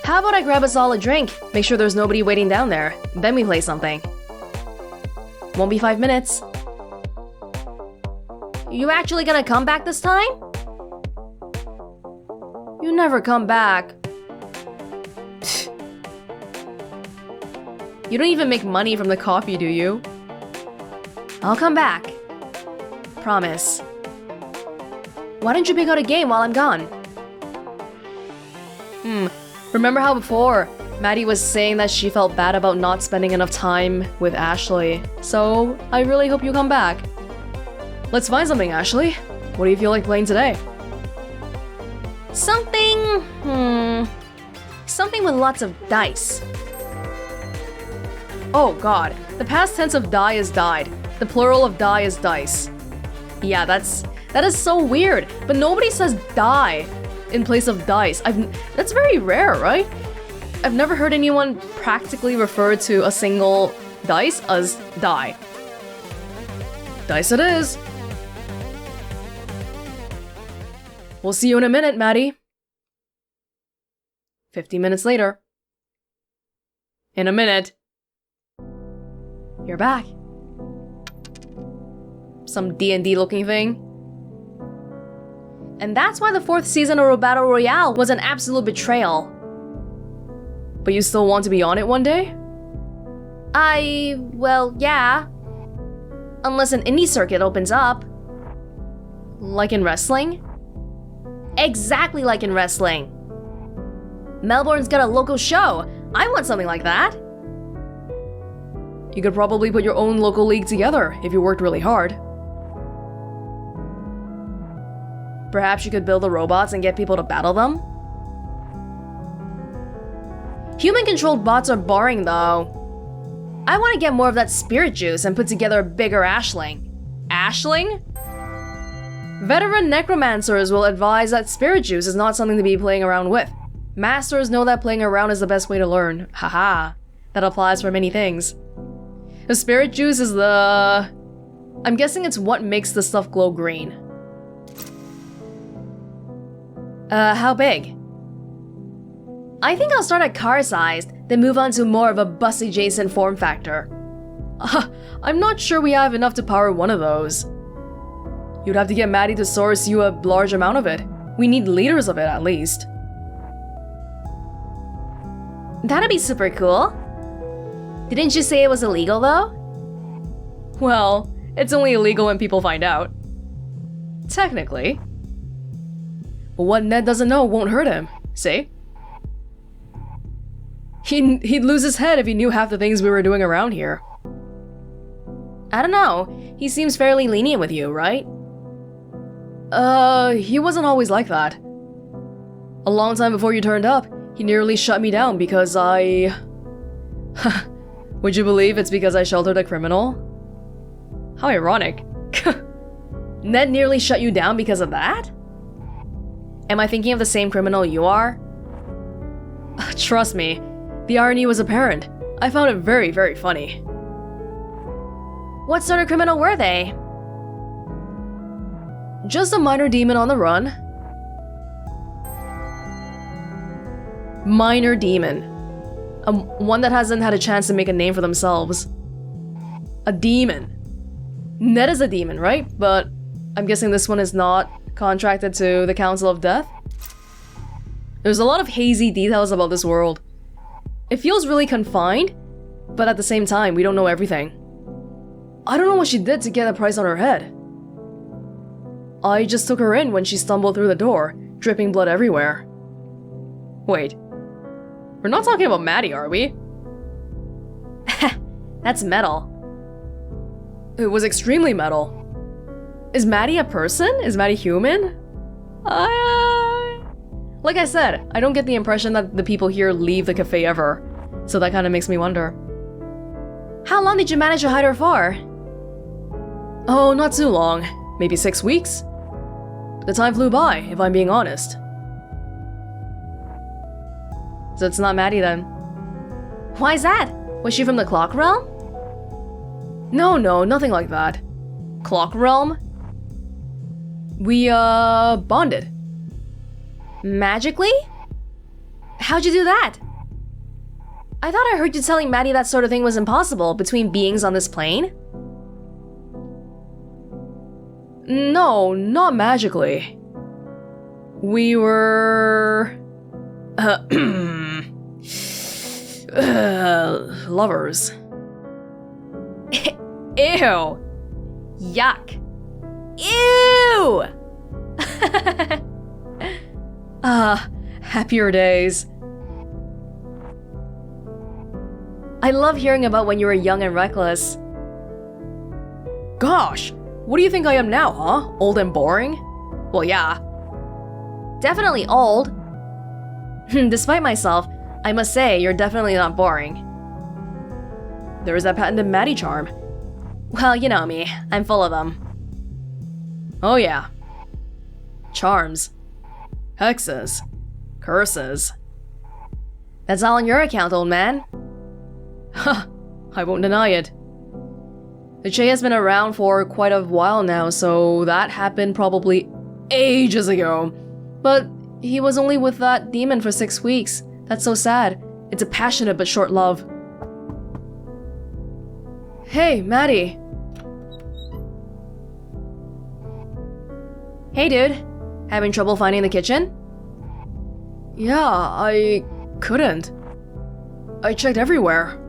S2: How about I grab us all a drink, make sure there's nobody waiting down there, then we play something. Won't be 5 minutes. You actually gonna come back this time? You never come back. You don't even make money from the coffee, do you? I'll come back. Promise. Why don't you pick out a game while I'm gone? Remember how before, Maddie was saying that she felt bad about not spending enough time with Ashley. So, I really hope you come back. Let's find something, Ashley. What do you feel like playing today? Something with lots of dice. Oh god, the past tense of die is died. The plural of die is dice. Yeah, that is so weird, but nobody says die in place of dice. That's very rare, right? I've never heard anyone practically refer to a single dice as die. Dice it is. We'll see you in a minute, Maddie. 50 minutes later. In a minute. You're back. Some D&D looking thing. And that's why the 4th season of Battle Royale was an absolute betrayal. But you still want to be on it one day? Well, yeah. Unless an indie circuit opens up. Like in wrestling? Exactly like in wrestling. Melbourne's got a local show. I want something like that. You could probably put your own local league together if you worked really hard. Perhaps you could build the robots and get people to battle them? Human-controlled bots are boring, though. I want to get more of that spirit juice and put together a bigger Ashling. Ashling? Veteran necromancers will advise that spirit juice is not something to be playing around with. Masters know that playing around is the best way to learn. Haha. That applies for many things. The spirit juice is the... I'm guessing it's what makes the stuff glow green. How big? I think I'll start at car-sized, then move on to more of a bus-adjacent form factor. I'm not sure we have enough to power one of those. You'd have to get Maddie to source you a large amount of it. We need liters of it, at least. That'd be super cool. Didn't you say it was illegal, though? Well, it's only illegal when people find out. Technically. But what Ned doesn't know won't hurt him, see? He'd lose his head if he knew half the things we were doing around here. I don't know. He seems fairly lenient with you, right? He wasn't always like that. A long time before you turned up, he nearly shut me down because I... Would you believe it's because I sheltered a criminal? How ironic. Ned nearly shut you down because of that? Am I thinking of the same criminal you are? Trust me, the irony was apparent. I found it very, very funny. What sort of criminal were they? Just a minor demon on the run. Minor demon. One that hasn't had a chance to make a name for themselves. A demon. Ned is a demon, right? But I'm guessing this one is not contracted to the Council of Death? There's a lot of hazy details about this world. It feels really confined, but at the same time, we don't know everything. I don't know what she did to get a price on her head. I just took her in when she stumbled through the door, dripping blood everywhere. Wait. We're not talking about Maddie, are we? That's metal. It was extremely metal. Is Maddie a person? Is Maddie human? Like I said, I don't get the impression that the people here leave the cafe ever, so that kind of makes me wonder. How long did you manage to hide her for? Oh, not too long. Maybe 6 weeks? The time flew by, if I'm being honest. So it's not Maddie then. Why's that? Was she from the Clock Realm? No, nothing like that. Clock Realm? We, bonded. Magically? How'd you do that? I thought I heard you telling Maddie that sort of thing was impossible between beings on this plane. No, not magically. We were... lovers. Ew. Yuck. Ew! Happier days. I love hearing about when you were young and reckless. Gosh, what do you think I am now, huh? Old and boring? Well, yeah. Definitely old. Despite myself, I must say you're definitely not boring. There is that patented Maddie charm. Well, you know me, I'm full of them. Oh yeah. Charms. Hexes. Curses. That's all on your account, old man. Huh, I won't deny it. The Che has been around for quite a while now, so that happened probably ages ago. But he was only with that demon for 6 weeks. That's so sad. It's a passionate but short love. Hey, Maddie. Hey, dude. Having trouble finding the kitchen? Yeah, I couldn't. I checked everywhere.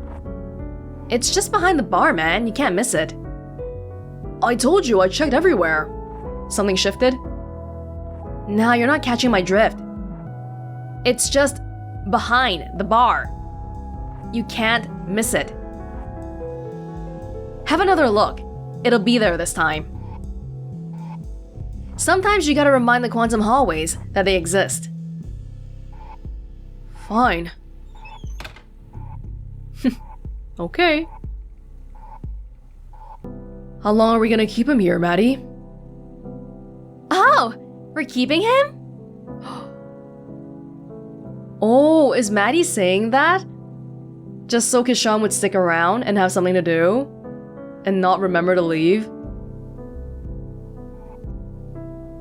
S2: It's just behind the bar, man. You can't miss it. I told you, I checked everywhere. Something shifted? Nah, you're not catching my drift. It's just behind the bar. You can't miss it. Have another look. It'll be there this time. Sometimes you gotta remind the quantum hallways that they exist. Fine. Okay. How long are we gonna keep him here, Maddie? Oh, we're keeping him? Oh, is Maddie saying that? Just so Kishan would stick around and have something to do? And not remember to leave?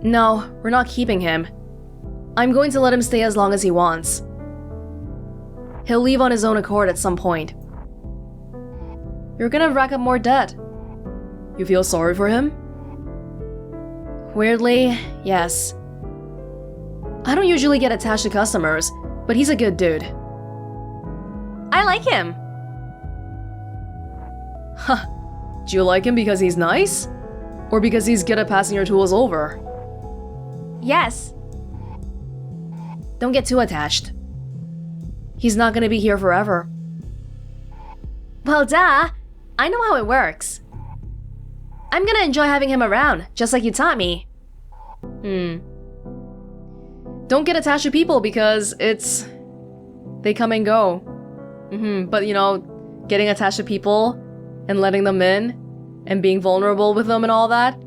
S2: No, we're not keeping him. I'm going to let him stay as long as he wants. He'll leave on his own accord at some point. You're gonna rack up more debt. You feel sorry for him? Weirdly, yes. I don't usually get attached to customers, but he's a good dude. I like him. Huh. Do you like him because he's nice? Or because he's good at passing your tools over? Yes. Don't get too attached. He's not gonna be here forever. Well, duh. I know how it works. I'm gonna enjoy having him around, just like you taught me. Don't get attached to people because they come and go. But you know, getting attached to people and letting them in and being vulnerable with them and all that,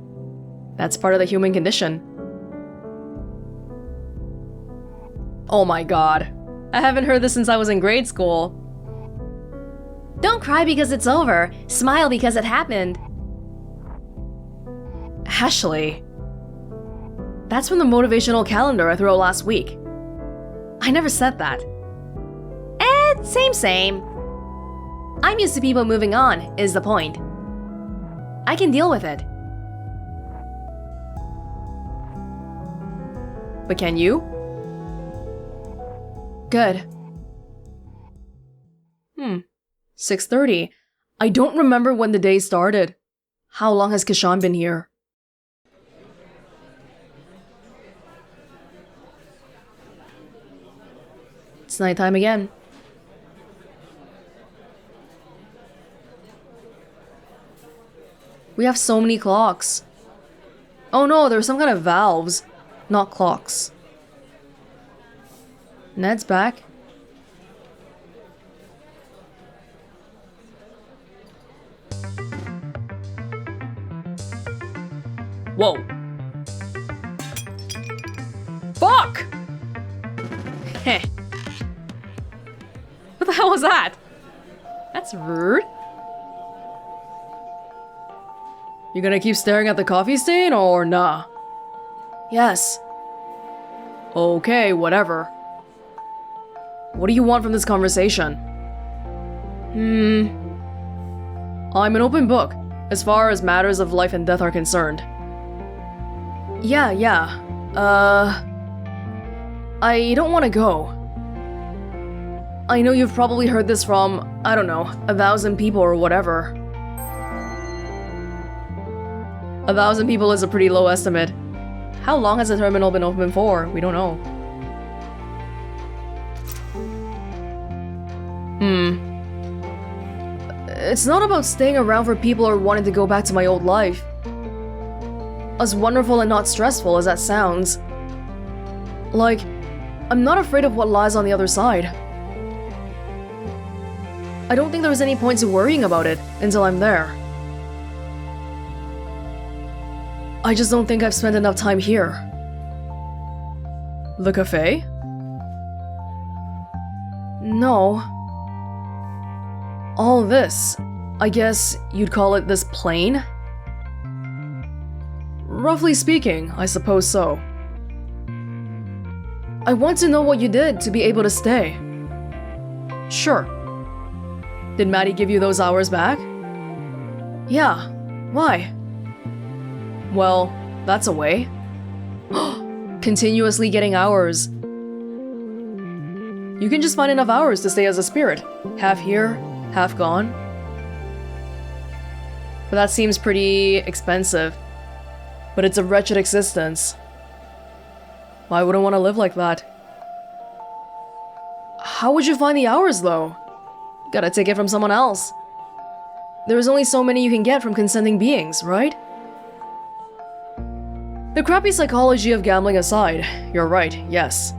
S2: that's part of the human condition. Oh my god. I haven't heard this since I was in grade school. Don't cry because it's over. Smile because it happened. Ashley. That's from the motivational calendar I threw out last week. I never said that. Same. I'm used to people moving on, is the point. I can deal with it. But can you? Good. 6:30. I don't remember when the day started. How long has Kishan been here? It's nighttime again. We have so many clocks. Oh no, there's some kind of valves, not clocks. Ned's back. Whoa. Fuck! Heh. What the hell was that? That's rude. You gonna keep staring at the coffee stain or nah? Yes. Okay, whatever. What do you want from this conversation? I'm an open book, as far as matters of life and death are concerned. Yeah. I don't want to go. I know you've probably heard this from, I don't know, 1,000 people or whatever. 1,000 people is a pretty low estimate. How long has the terminal been open for? We don't know. It's not about staying around for people or wanting to go back to my old life. As wonderful and not stressful as that sounds. Like, I'm not afraid of what lies on the other side. I don't think there's any point to worrying about it until I'm there. I just don't think I've spent enough time here. The cafe? No. All this, I guess you'd call it this plane? Roughly speaking, I suppose so. I want to know what you did to be able to stay. Sure. Did Maddie give you those hours back? Yeah. Why? Well, that's a way. Continuously getting hours. You can just find enough hours to stay as a spirit. Half here, half gone. But that seems pretty expensive. But it's a wretched existence. I wouldn't want to live like that. How would you find the hours, though? Gotta take it from someone else. There's only so many you can get from consenting beings, right? The crappy psychology of gambling aside, you're right, yes.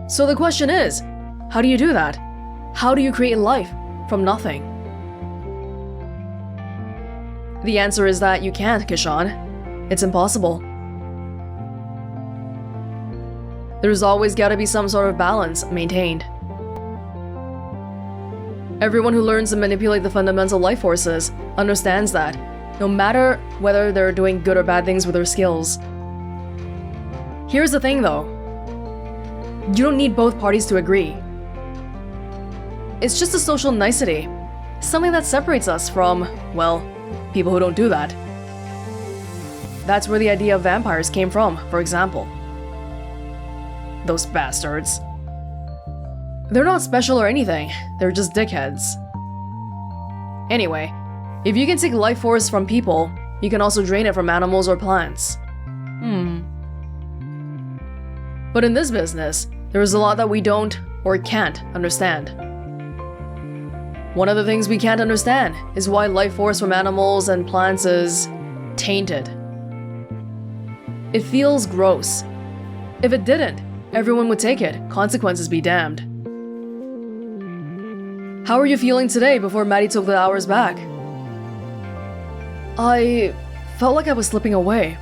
S2: So the question is, how do you do that? How do you create life from nothing? The answer is that you can't, Kishan. It's impossible. There's always gotta be some sort of balance maintained. Everyone who learns to manipulate the fundamental life forces understands that, no matter whether they're doing good or bad things with their skills. Here's the thing though. You don't need both parties to agree. It's just a social nicety. Something that separates us from, well, people who don't do that. That's where the idea of vampires came from, for example. Those bastards. They're not special or anything, they're just dickheads. Anyway, if you can take life force from people, you can also drain it from animals or plants. But in this business, there is a lot that we don't or can't understand. One of the things we can't understand is why life force from animals and plants is tainted. It feels gross. If it didn't, everyone would take it, consequences be damned. How are you feeling today before Maddie took the hours back? I felt like I was slipping away.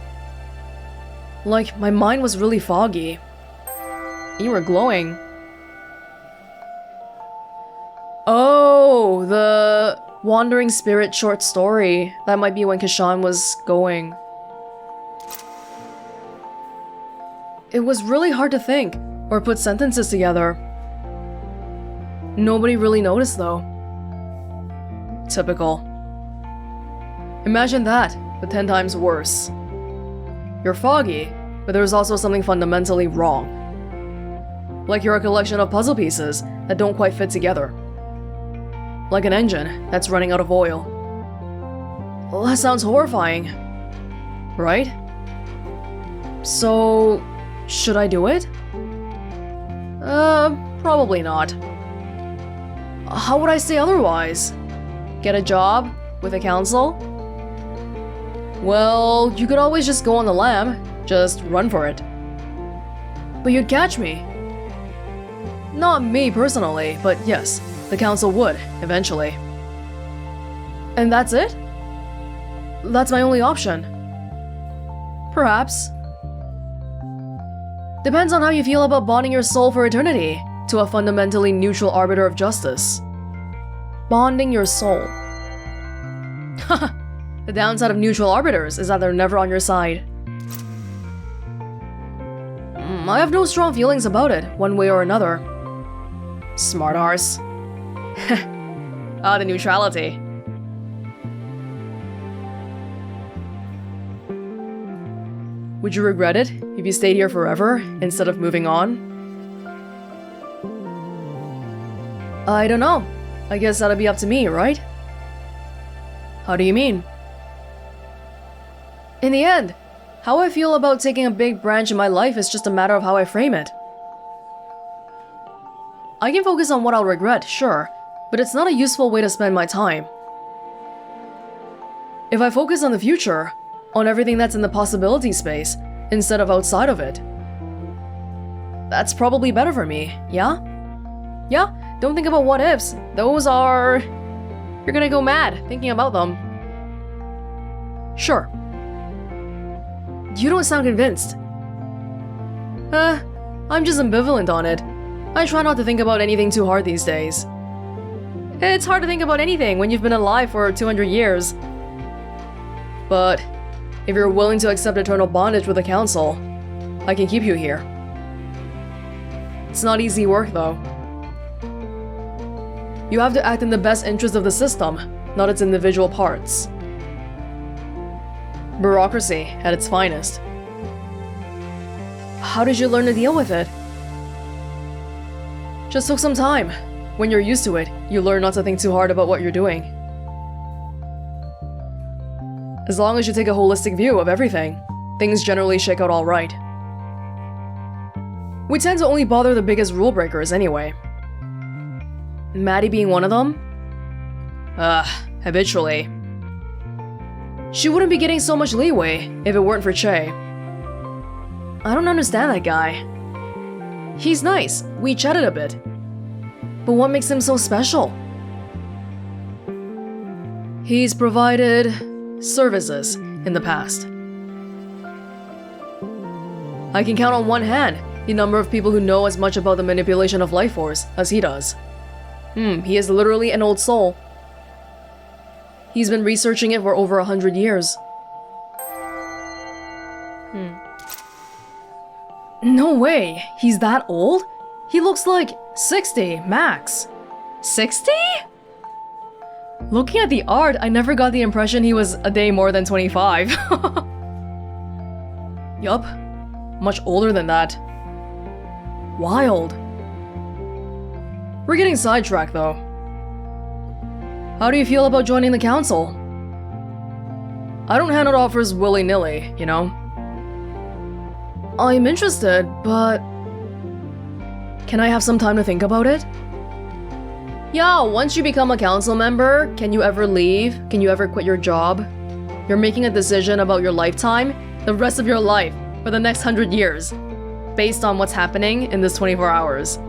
S2: Like my mind was really foggy. You were glowing. Oh, the Wandering Spirit short story. That might be when Kishan was going. It was really hard to think or put sentences together. Nobody really noticed though. Typical. Imagine that, but 10 times worse. You're foggy, but there's also something fundamentally wrong. Like you're a collection of puzzle pieces that don't quite fit together. Like an engine that's running out of oil. Well, that sounds horrifying. Right? So, should I do it? Probably not. How would I say otherwise? Get a job? With a council? Well, you could always just go on the lam. Just run for it. But you'd catch me. Not me personally, but yes, the council would, eventually. And that's it? That's my only option. Perhaps. Depends on how you feel about bonding your soul for eternity to a fundamentally neutral arbiter of justice. Bonding your soul. Haha, the downside of neutral arbiters is that they're never on your side. I have no strong feelings about it, one way or another. Smart arse. The neutrality. Would you regret it if you stayed here forever instead of moving on? I don't know. I guess that'll be up to me, right? How do you mean? In the end, how I feel about taking a big branch in my life is just a matter of how I frame it. I can focus on what I'll regret, sure, but it's not a useful way to spend my time. If I focus on the future, on everything that's in the possibility space, instead of outside of it, that's probably better for me, yeah? Yeah, don't think about what ifs. Those are... You're gonna go mad thinking about them. Sure. You don't sound convinced. I'm just ambivalent on it. I try not to think about anything too hard these days. It's hard to think about anything when you've been alive for 200 years. But if you're willing to accept eternal bondage with the council, I can keep you here. It's not easy work though. You have to act in the best interest of the system, not its individual parts. Bureaucracy at its finest. How did you learn to deal with it? Just took some time. When you're used to it, you learn not to think too hard about what you're doing. As long as you take a holistic view of everything, things generally shake out alright. We tend to only bother the biggest rule breakers anyway. Maddie being one of them? Habitually. She wouldn't be getting so much leeway if it weren't for Che. I don't understand that guy. He's nice, we chatted a bit. But what makes him so special? He's provided services in the past. I can count on one hand the number of people who know as much about the manipulation of life force as he does. He is literally an old soul. He's been researching it for over 100 years. No way! He's that old? He looks like 60, max. 60? Looking at the art, I never got the impression he was a day more than 25. Yup. Much older than that. Wild. We're getting sidetracked though. How do you feel about joining the council? I don't hand out offers willy-nilly, you know? I'm interested, but... Can I have some time to think about it? Yeah, once you become a council member, can you ever leave? Can you ever quit your job? You're making a decision about your lifetime, the rest of your life, for the next 100 years, based on what's happening in this 24 hours.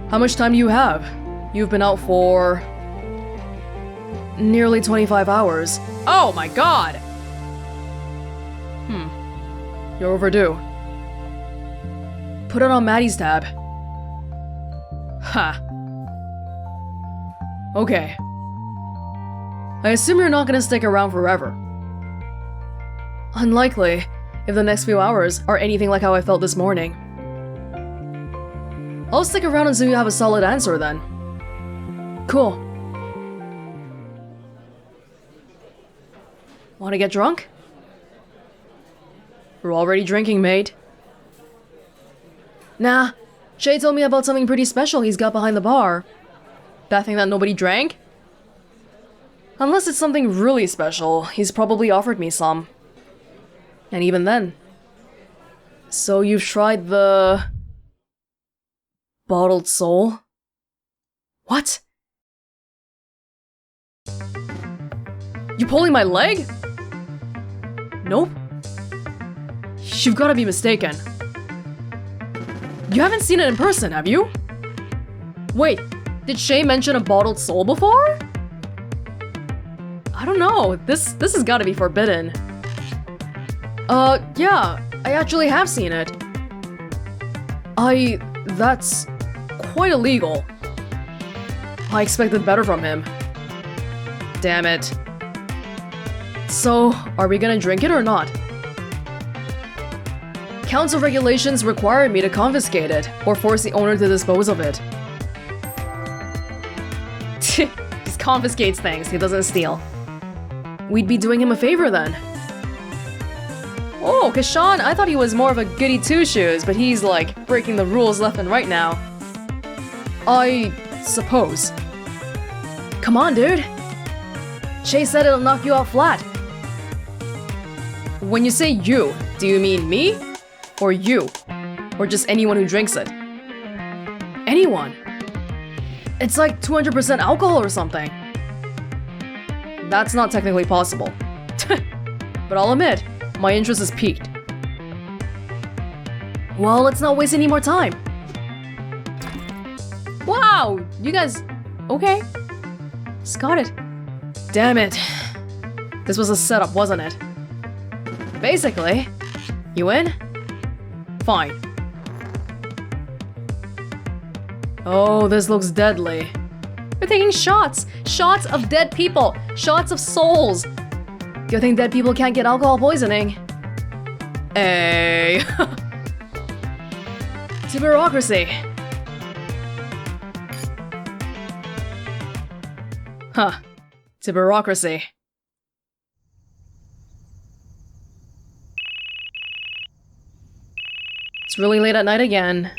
S2: How much time do you have? You've been out for... nearly 25 hours. Oh my god! You're overdue. Put it on Maddie's tab. Ha. Okay. I assume you're not gonna stick around forever. Unlikely, if the next few hours are anything like how I felt this morning. I'll stick around until you have a solid answer then. Cool. Wanna get drunk? We're already drinking, mate. Nah, Shay told me about something pretty special he's got behind the bar. That thing that nobody drank? Unless it's something really special, he's probably offered me some. And even then. So you've tried the... bottled soul? What? You pulling my leg? Nope. You've gotta be mistaken. You haven't seen it in person, have you? Wait, did Shay mention a bottled soul before? I don't know, this has gotta be forbidden. Yeah, I actually have seen it. That's quite illegal. I expected better from him. Damn it. So, are we gonna drink it or not? Council regulations require me to confiscate it, or force the owner to dispose of it. He confiscates things, he doesn't steal. We'd be doing him a favor then. Oh, Kishan, I thought he was more of a goody two-shoes, but he's like breaking the rules left and right now. I suppose. Come on, dude. Shay said it'll knock you out flat. When you say you, do you mean me? Or you? Or just anyone who drinks it? Anyone? It's like 200% alcohol or something. That's not technically possible. But I'll admit, my interest is piqued. Well, let's not waste any more time. Wow! You guys... okay. Just got it. Damn it. This was a setup, wasn't it? Basically. You in? Fine. Oh, this looks deadly. We're taking shots! Shots of dead people! Shots of souls! Good thing dead people can't get alcohol poisoning. Hey. To bureaucracy. Huh. To bureaucracy. It's really late at night again.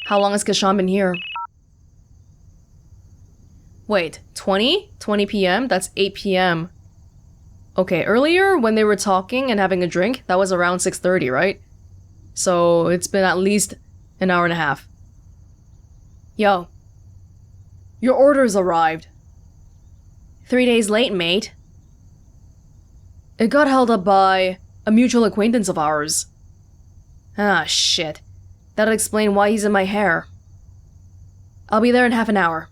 S2: How long has Kishan been here? Wait, 20? 20 p.m.? That's 8 p.m. Okay, earlier when they were talking and having a drink, that was around 6:30, right? So it's been at least an hour and a half. Yo. Your order's arrived. 3 days late, mate. It got held up by a mutual acquaintance of ours. Ah, shit. That'll explain why he's in my hair. I'll be there in half an hour.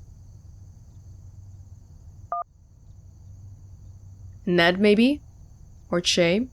S2: Ned, maybe? Or Che?